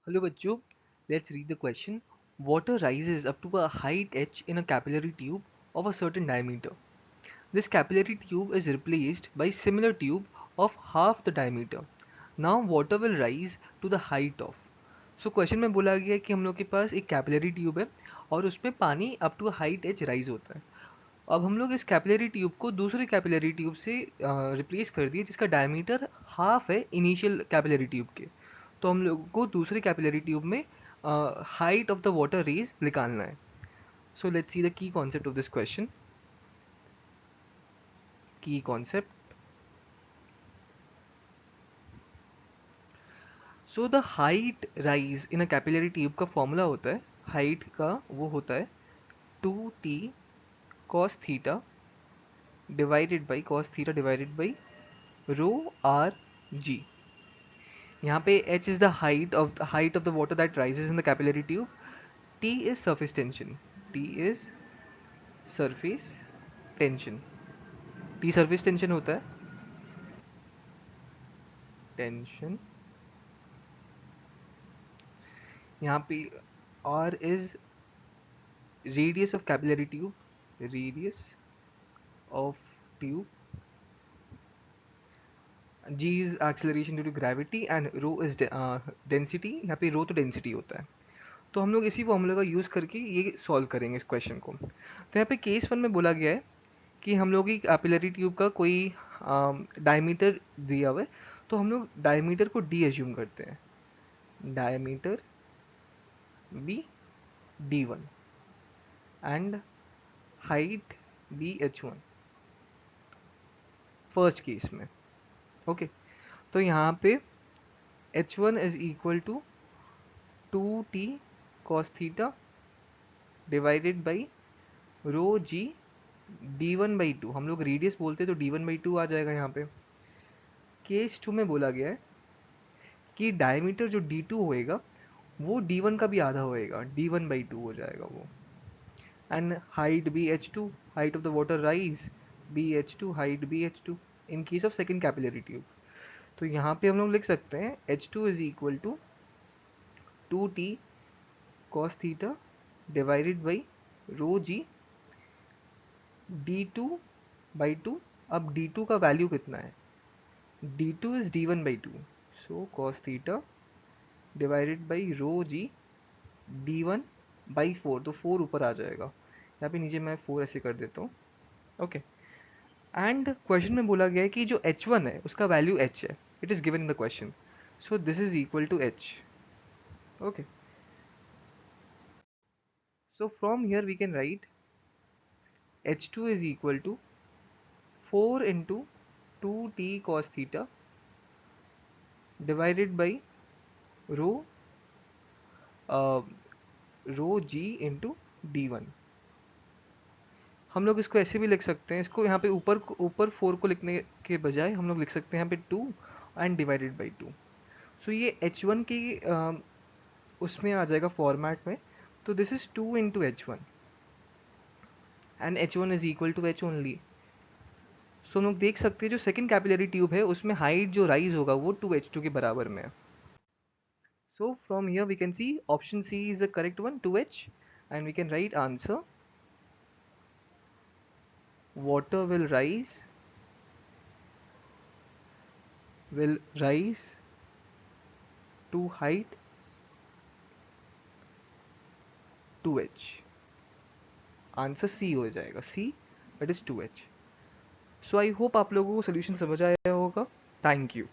Hello bachcho, let's read the question. Water rises up to a height h in a capillary tube of a certain diameter. This capillary tube is replaced by similar tube of half the diameter. Now water will rise to the height of. So question में बोला गया है कि हम लोग के पास एक capillary tube है और उसमें पानी up to height H rise होता है। अब हम लोग इस कैपिलरी ट्यूब को दूसरे कैपिलरी ट्यूब से रिप्लेस कर दिए जिसका डायमीटर हाफ है इनिशियल कैपिलरी ट्यूब के। तो हम लोग को दूसरे कैपिलरी ट्यूब में height of the water raise निकालना है। So let's see the key concept of this question. Key concept, so the height rise in a capillary tube का फॉर्मूला होता है, हाइट का वो होता है 2t cos theta divided by rho R G. यहाँ पे h is the height of the water that rises in the capillary tube. T is surface tension. T is surface tension. T surface tension होता है, tension. यहाँ पे R is radius of capillary tube, radius of tube. G is acceleration due to gravity and rho is density. यहाँ पे rho तो density होता है। तो हम लोग इसी फॉर्मूले का यूज़ करके ये सॉल्व करेंगे इस क्वेश्चन को। तो यहाँ पे केस वन में बोला गया है कि हम लोग की कैपिलरी ट्यूब का कोई डायमीटर दिया हुआ है, तो हम लोग डायमीटर को डी एज्यूम करते हैं। Diameter be D one and height be H one first case में। ओके, तो यहाँ पे H one is equal to 2t cos theta divided by rho G D one by two. हम लोग radius बोलते तो डी वन बाई टू आ जाएगा। यहाँ पे केस टू में बोला गया है कि डायमीटर जो डी टू होएगा वो डी वन का भी आधा होएगा, डी वन बाई टू हो जाएगा वो। And height be H two, height of the water rise be H two, height be H two in case of second capillary tube. तो यहाँ पे हम लोग लिख सकते हैं H two is equal to 2t cos theta divided by rho G D two by two. अब D two का वैल्यू कितना है, D two is D one by two, so cos theta divided by rho G D one by four. तो four ऊपर आ जाएगा, यहाँ पे नीचे मैं फोर ऐसे कर देता हूँ। ओके, एंड क्वेश्चन में बोला गया है कि जो एच वन है उसका वैल्यू एच है, it is given in the question, so this is equal to H. Okay, so from here we can write H two is equal to 4 into 2t cos theta divided by rho rho G into D one. हम लोग इसको ऐसे भी लिख सकते हैं, इसको यहाँ पे ऊपर फोर को लिखने के बजाय हम लोग लिख सकते हैं यहाँ पे two and divided by two. So ये एच वन की उसमें आ जाएगा फॉर्मेट में। तो this is two into H one and H one is equal to H only. So हम लोग देख सकते हैं जो सेकंड कैपिलरी ट्यूब है उसमें हाइट जो राइज होगा वो टू एच टू के बराबर में है। So from here we can see option C is the correct one, two H, and we can write answer water will rise to height 2h। Answer C हो जाएगा, C that is 2h। So I hope आप लोगों को solution समझ आया होगा। Thank you.